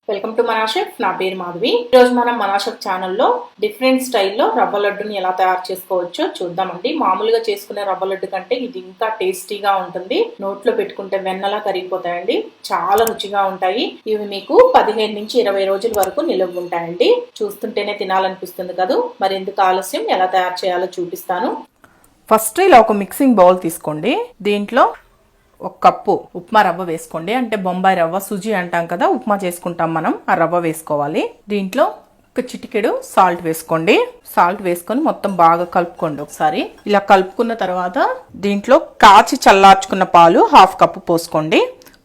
Welcome to మనా chef. నా పేరు మాధవి. ఈరోజు మనం మనా షెఫ్ ఛానల్లో డిఫరెంట్ స్టైల్లో రవ్వ లడ్డుని ఎలా తయారు చేసుకోవచ్చో చూద్దామండి. మామూలుగా చేసుకునే రవ్వ లడ్డు కంటే ఇది ఇంకా టేస్టీగా ఉంటుంది. నోట్లో పెట్టుకుంటే వెన్నలా కరిగిపోతాయండి. చాలా రుచిగా ఉంటాయి. ఇవి మీకు 15 నుంచి 20 రోజుల వరకు నిలువ ఉంటాయండి. చూస్తుంటేనే తినాలనిపిస్తుంది కదా. మరి ఎందుకు ఆలస్యం, ఎలా తయారు చేయాలో చూపిస్తాను. ఫస్ట్ ఇలా ఒక మిక్సింగ్ బౌల్ తీసుకోండి. దీంట్లో ఒక కప్పు ఉప్మా రవ్వ వేసుకోండి. అంటే బొంబాయి రవ్వ, సుజీ అంటాం కదా, ఉప్మా చేసుకుంటాం మనం, ఆ రవ్వ వేసుకోవాలి. దీంట్లో ఒక చిటికెడు సాల్ట్ వేసుకోండి. సాల్ట్ వేసుకొని మొత్తం బాగా కలుపుకోండి ఒకసారి. ఇలా కలుపుకున్న తర్వాత దీంట్లో కాచి చల్లార్చుకున్న పాలు 1/2 కప్పు పోసుకోండి.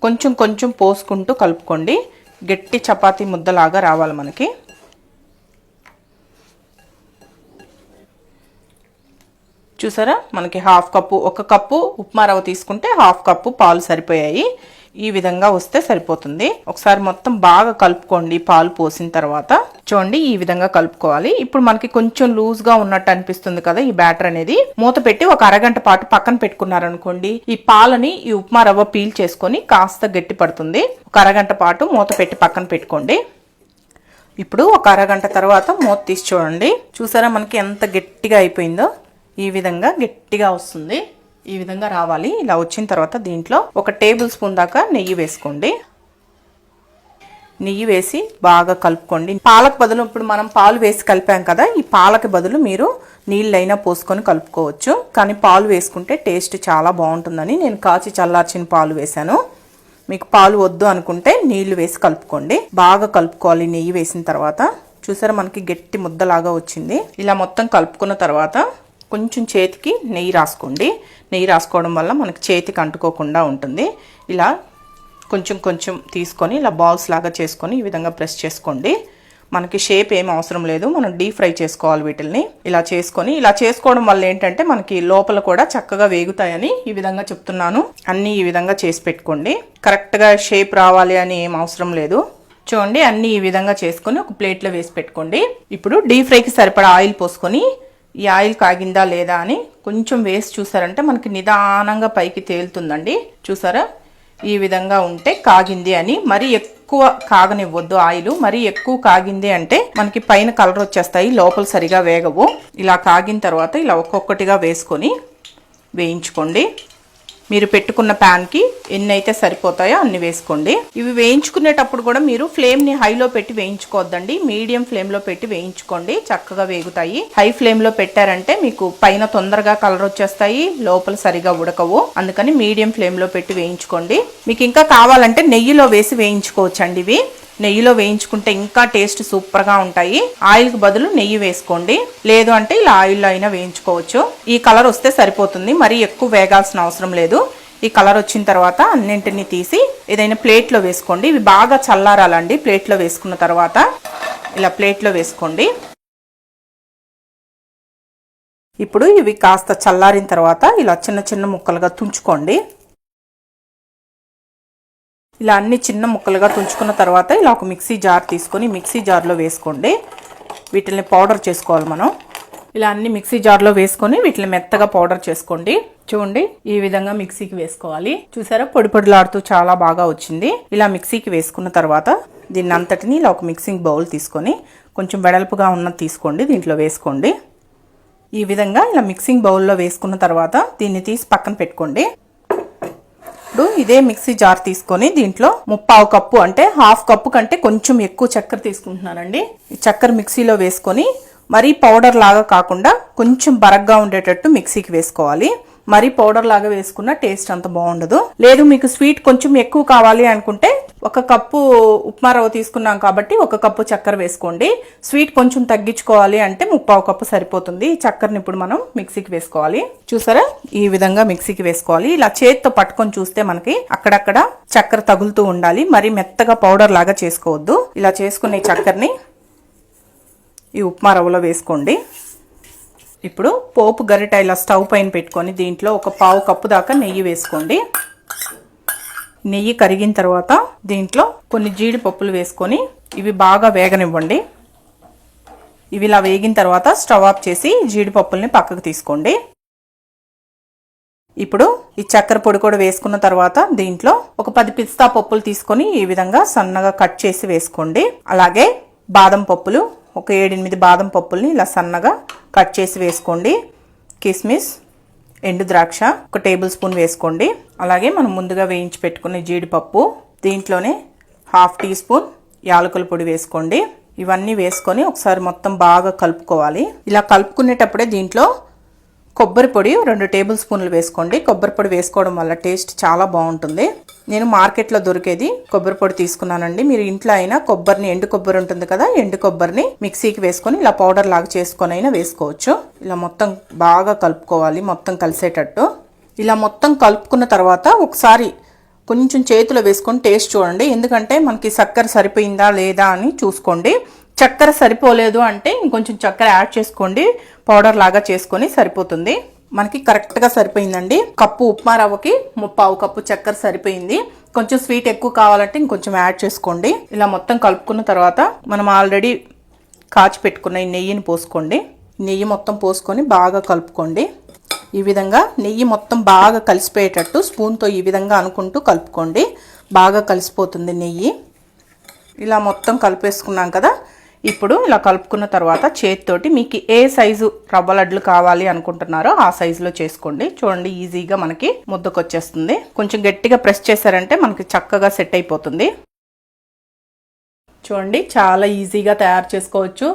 కొంచెం కొంచెం పోసుకుంటూ కలుపుకోండి. గట్టి చపాతీ ముద్దలాగా రావాలి మనకి. చూసారా, మనకి 1/2 కప్పు, ఒక కప్పు ఉప్మా రవ్వ తీసుకుంటే 1/2 కప్పు పాలు సరిపోయాయి. ఈ విధంగా వస్తే సరిపోతుంది. ఒకసారి మొత్తం బాగా కలుపుకోండి. పాలు పోసిన తర్వాత చూడండి, ఈ విధంగా కలుపుకోవాలి. ఇప్పుడు మనకి కొంచెం లూజ్ గా ఉన్నట్టు అనిపిస్తుంది కదా ఈ బ్యాటర్ అనేది. మూత పెట్టి ఒక అరగంట పాటు పక్కన పెట్టుకున్నారనుకోండి, ఈ పాలని ఈ ఉప్మా రవ్వ పీల్ చేసుకొని కాస్త గట్టి పడుతుంది. ఒక అరగంట పాటు మూత పెట్టి పక్కన పెట్టుకోండి. ఇప్పుడు ఒక అరగంట తర్వాత మూత తీసి చూడండి. చూసారా మనకి ఎంత గట్టిగా అయిపోయిందో. ఈ విధంగా గట్టిగా వస్తుంది. ఈ విధంగా రావాలి. ఇలా వచ్చిన తర్వాత దీంట్లో 1 టేబుల్ స్పూన్ దాకా నెయ్యి వేసుకోండి. నెయ్యి వేసి బాగా కలుపుకోండి. పాలకు బదులు ఇప్పుడు మనం పాలు వేసి కలిపాం కదా, ఈ పాలకి బదులు మీరు నీళ్ళైనా పోసుకొని కలుపుకోవచ్చు. కానీ పాలు వేసుకుంటే టేస్ట్ చాలా బాగుంటుందని నేను కాచి చల్లార్చిన పాలు వేసాను. మీకు పాలు వద్దు అనుకుంటే నీళ్లు వేసి కలుపుకోండి. బాగా కలుపుకోవాలి నెయ్యి వేసిన తర్వాత. చూసారా మనకి గట్టి ముద్దలాగా వచ్చింది. ఇలా మొత్తం కలుపుకున్న తర్వాత కొంచెం చేతికి నెయ్యి రాసుకోండి. నెయ్యి రాసుకోవడం వల్ల మనకి చేతికి అంటుకోకుండా ఉంటుంది. ఇలా కొంచెం కొంచెం తీసుకొని ఇలా బాల్స్ లాగా చేసుకొని ఈ విధంగా ప్రెస్ చేసుకోండి. మనకి షేప్ ఏం అవసరం లేదు, మనం డీప్ ఫ్రై చేసుకోవాలి వీటిల్ని. ఇలా చేసుకొని, ఇలా చేసుకోవడం వల్ల ఏంటంటే మనకి లోపల కూడా చక్కగా వేగుతాయని ఈ విధంగా చెప్తున్నాను. అన్నీ ఈ విధంగా చేసి పెట్టుకోండి. కరెక్ట్గా షేప్ రావాలి అని ఏం అవసరం లేదు. చూడండి, అన్నీ ఈ విధంగా చేసుకొని ఒక ప్లేట్లో వేసి పెట్టుకోండి. ఇప్పుడు డీప్ ఫ్రైకి సరిపడా ఆయిల్ పోసుకొని, ఈ ఆయిల్ కాగిందా లేదా అని కొంచెం వేసి చూసారంటే మనకి నిదానంగా పైకి తేలుతుందండి. చూసారా, ఈ విధంగా ఉంటే కాగింది అని. మరీ ఎక్కువ కాగనివ్వద్దు ఆయిల్. మరీ ఎక్కువ కాగింది అంటే మనకి పైన కలర్ వచ్చేస్తాయి, లోపల సరిగా వేగవు. ఇలా కాగిన తర్వాత ఇలా ఒక్కొక్కటిగా వేసుకొని వేయించుకోండి. మీరు పెట్టుకున్న ప్యాన్కి ఎన్ని అయితే సరిపోతాయో అన్ని వేసుకోండి. ఇవి వేయించుకునేటప్పుడు కూడా మీరు ఫ్లేమ్ని హైలో పెట్టి వేయించుకోవద్దండి, మీడియం ఫ్లేమ్లో పెట్టి వేయించుకోండి. చక్కగా వేగుతాయి. హై ఫ్లేమ్లో పెట్టారంటే మీకు పైన తొందరగా కలర్ వచ్చేస్తాయి, లోపల సరిగా ఉడకవు. అందుకని మీడియం ఫ్లేమ్లో పెట్టి వేయించుకోండి. మీకు ఇంకా కావాలంటే నెయ్యిలో వేసి వేయించుకోవచ్చండి. ఇవి నెయ్యిలో వేయించుకుంటే ఇంకా టేస్ట్ సూపర్గా ఉంటాయి. ఆయిల్కి బదులు నెయ్యి వేసుకోండి, లేదు అంటే ఇలా ఆయిల్లో అయినా వేయించుకోవచ్చు. ఈ కలర్ వస్తే సరిపోతుంది, మరీ ఎక్కువ వేగాల్సిన అవసరం లేదు. ఈ కలర్ వచ్చిన తర్వాత అన్నింటినీ తీసి ఏదైనా ప్లేట్లో వేసుకోండి. ఇవి బాగా చల్లారాలండి. ప్లేట్లో వేసుకున్న తర్వాత ఇలా ప్లేట్లో వేసుకోండి. ఇప్పుడు ఇవి కాస్త చల్లారిన తర్వాత ఇలా చిన్న చిన్న ముక్కలుగా తుంచుకోండి. ఇలా అన్ని చిన్న ముక్కలుగా తుంచుకున్న తర్వాత ఇలా ఒక మిక్సీ జార్ తీసుకొని మిక్సీ జార్లో వేసుకోండి. వీటిని పౌడర్ చేసుకోవాలి మనం. ఇలా అన్ని మిక్సీ జార్లో వేసుకొని వీటిని మెత్తగా పౌడర్ చేసుకోండి. చూడండి, ఈ విధంగా మిక్సీకి వేసుకోవాలి. చూసారా, పొడి పొడిలాడుతూ చాలా బాగా వచ్చింది. ఇలా మిక్సీకి వేసుకున్న తర్వాత దీన్ని అంతటిని ఇలా ఒక మిక్సింగ్ బౌల్ తీసుకొని కొంచెం వెడల్పుగా ఉన్నది తీసుకోండి, దీంట్లో వేసుకోండి. ఈ విధంగా ఇలా మిక్సింగ్ బౌల్లో వేసుకున్న తర్వాత దీన్ని తీసి పక్కన పెట్టుకోండి. ఇప్పుడు ఇదే మిక్సీ జార్ తీసుకొని దీంట్లో 1/4 కప్పు, అంటే 1/2 కప్పు కంటే కొంచెం ఎక్కువ చక్కెర తీసుకుంటున్నానండి. ఈ చక్కెర మిక్సీలో వేసుకొని మరీ పౌడర్ లాగా కాకుండా కొంచెం బరగ్గా ఉండేటట్టు మిక్సీకి వేసుకోవాలి. మరీ పౌడర్ లాగా వేసుకున్న టేస్ట్ అంత బాగుండదు. లేదు మీకు స్వీట్ కొంచెం ఎక్కువ కావాలి అనుకుంటే 1 కప్పు ఉప్మా రవ్వ తీసుకున్నాం కాబట్టి 1 కప్పు చక్కెర వేసుకోండి. స్వీట్ కొంచెం తగ్గించుకోవాలి అంటే 1/4 కప్పు సరిపోతుంది. ఈ చక్కెరని ఇప్పుడు మనం మిక్సీకి వేసుకోవాలి. చూసారా, ఈ విధంగా మిక్సీకి వేసుకోవాలి. ఇలా చేతితో పట్టుకొని చూస్తే మనకి అక్కడక్కడ చక్కెర తగులుతూ ఉండాలి. మరి మెత్తగా పౌడర్ లాగా చేసుకోవద్దు. ఇలా చేసుకునే చక్కెరని ఈ ఉప్మా రవ్వలో వేసుకోండి. ఇప్పుడు పోపు గరిట ఇలా స్టవ్ పైన పెట్టుకొని దీంట్లో 1/4 కప్పు దాకా నెయ్యి వేసుకోండి. నెయ్యి కరిగిన తర్వాత దీంట్లో కొన్ని జీడిపప్పులు వేసుకొని ఇవి బాగా వేగనివ్వండి. ఇవి ఇలా వేగిన తర్వాత స్టవ్ ఆఫ్ చేసి జీడిపప్పుల్ని పక్కకు తీసుకోండి. ఇప్పుడు ఈ చక్కెర పొడి కూడా వేసుకున్న తర్వాత దీంట్లో ఒక 10 పిస్తా పప్పులు తీసుకొని ఈ విధంగా సన్నగా కట్ చేసి వేసుకోండి. అలాగే బాదం పప్పులు ఒక 7-8 బాదం పప్పుల్ని ఇలా సన్నగా కట్ చేసి వేసుకోండి. కిస్మిస్, ఎండు ద్రాక్ష ఒక టేబుల్ స్పూన్ వేసుకోండి. అలాగే మనం ముందుగా వేయించి పెట్టుకునే జీడిపప్పు, దీంట్లోనే 1/2 టీ స్పూన్ యాలకుల పొడి వేసుకోండి. ఇవన్నీ వేసుకొని ఒకసారి మొత్తం బాగా కలుపుకోవాలి. ఇలా కలుపుకునేటప్పుడే దీంట్లో కొబ్బరి పొడి 2 టేబుల్ స్పూన్లు వేసుకోండి. కొబ్బరి పొడి వేసుకోవడం వల్ల టేస్ట్ చాలా బాగుంటుంది. నేను మార్కెట్లో దొరికేది కొబ్బరి పొడి తీసుకున్నానండి. మీరు ఇంట్లో అయినా కొబ్బరిని, ఎండు కొబ్బరి ఉంటుంది కదా, ఎండు కొబ్బరిని మిక్సీకి వేసుకొని ఇలా పౌడర్ లాగా చేసుకొని అయినా వేసుకోవచ్చు. ఇలా మొత్తం బాగా కలుపుకోవాలి, మొత్తం కలిసేటట్టు. ఇలా మొత్తం కలుపుకున్న తర్వాత ఒకసారి కొంచెం చేతిలో వేసుకొని టేస్ట్ చూడండి. ఎందుకంటే మనకి చక్కెర సరిపోయిందా లేదా అని చూసుకోండి. చక్కెర సరిపోలేదు అంటే ఇంకొంచెం చక్కెర యాడ్ చేసుకోండి. పౌడర్ లాగా చేసుకొని సరిపోతుంది. మనకి కరెక్ట్గా సరిపోయిందండి. కప్పు ఉప్మా రవ్వకి 1/4 కప్పు చక్కెర సరిపోయింది. కొంచెం స్వీట్ ఎక్కువ కావాలంటే ఇంకొంచెం యాడ్ చేసుకోండి. ఇలా మొత్తం కలుపుకున్న తర్వాత మనం ఆల్రెడీ కాచి పెట్టుకున్న ఈ నెయ్యిని పోసుకోండి. నెయ్యి మొత్తం పోసుకొని బాగా కలుపుకోండి. ఈ విధంగా నెయ్యి మొత్తం బాగా కలిసిపోయేటట్టు స్పూన్తో ఈ విధంగా అనుకుంటూ కలుపుకోండి. బాగా కలిసిపోతుంది నెయ్యి. ఇలా మొత్తం కలిపేసుకున్నాం కదా. ఇప్పుడు ఇలా కలుపుకున్న తర్వాత చేతితోటి మీకు ఏ సైజు రవ్వ లడ్లు కావాలి అనుకుంటున్నారో ఆ సైజులో చేసుకోండి. చూడండి, ఈజీగా మనకి ముద్దకొచ్చేస్తుంది. కొంచెం గట్టిగా ప్రెస్ చేశారంటే మనకి చక్కగా సెట్ అయిపోతుంది. చూడండి, చాలా ఈజీగా తయారు చేసుకోవచ్చు.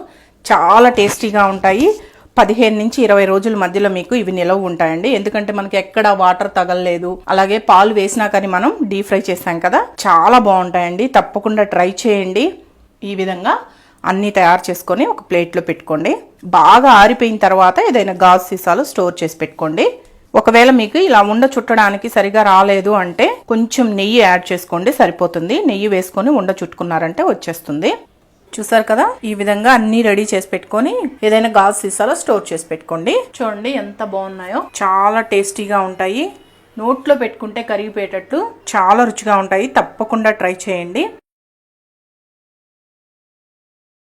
చాలా టేస్టీగా ఉంటాయి. 15 నుంచి 20 రోజుల మధ్యలో మీకు ఇవి నిలవ ఉంటాయండి. ఎందుకంటే మనకి ఎక్కడ వాటర్ తగలలేదు. అలాగే పాలు వేసినా కానీ మనం డీప్ ఫ్రై చేసాం కదా, చాలా బాగుంటాయండి. తప్పకుండా ట్రై చేయండి. ఈ విధంగా అన్నీ తయారు చేసుకొని ఒక ప్లేట్లో పెట్టుకోండి. బాగా ఆరిపోయిన తర్వాత ఏదైనా గాజు సీసాలో స్టోర్ చేసి పెట్టుకోండి. ఒకవేళ మీకు ఇలా ఉండ చుట్టడానికి సరిగా రాలేదు అంటే కొంచెం నెయ్యి యాడ్ చేసుకోండి, సరిపోతుంది. నెయ్యి వేసుకొని ఉండ చుట్టుకున్నారంటే వచ్చేస్తుంది. చూసారు కదా, ఈ విధంగా అన్ని రెడీ చేసి పెట్టుకొని ఏదైనా గాజు సీసాలో స్టోర్ చేసి పెట్టుకోండి. చూడండి ఎంత బాగున్నాయో, చాలా టేస్టీగా ఉంటాయి. నోట్లో పెట్టుకుంటే కరిగిపోయేటట్టు చాలా రుచిగా ఉంటాయి. తప్పకుండా ట్రై చేయండి.